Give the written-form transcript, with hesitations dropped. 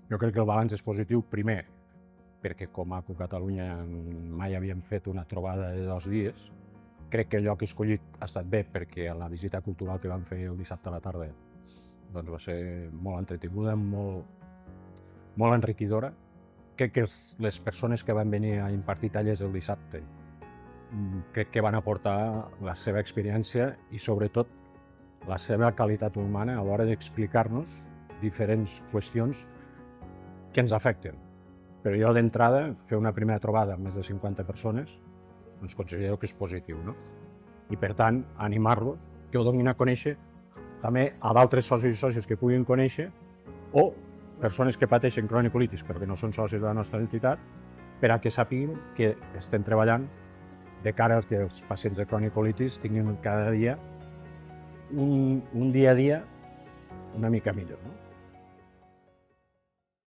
Jo crec que el balanç és positiu, primer, perquè com a Catalunya mai havíem fet una trobada de 2 dies. Crec que el lloc escollit ha estat bé perquè la visita cultural que vam fer el dissabte a la tarda doncs va ser molt entretinguda, molt enriquidora. Crec que les persones que van venir a impartir tallers el dissabte crec que van aportar la seva experiència i sobretot la seva qualitat humana a l'hora d'explicar-nos diferents qüestions que ens afecten. Però jo d'entrada, fer una primera trobada amb més de 50 persones, doncs considero que és positiu, no? I per tant, animar-los, que ho donin a conèixer també a d'altres socis i sòcies que puguin conèixer o persones que pateixen crònic-colitis però que no són socis de la nostra entitat per a que sàpiguen que estem treballant de cara a que els pacients de crònic-colitis tinguin cada dia un dia a dia una mica millor, no?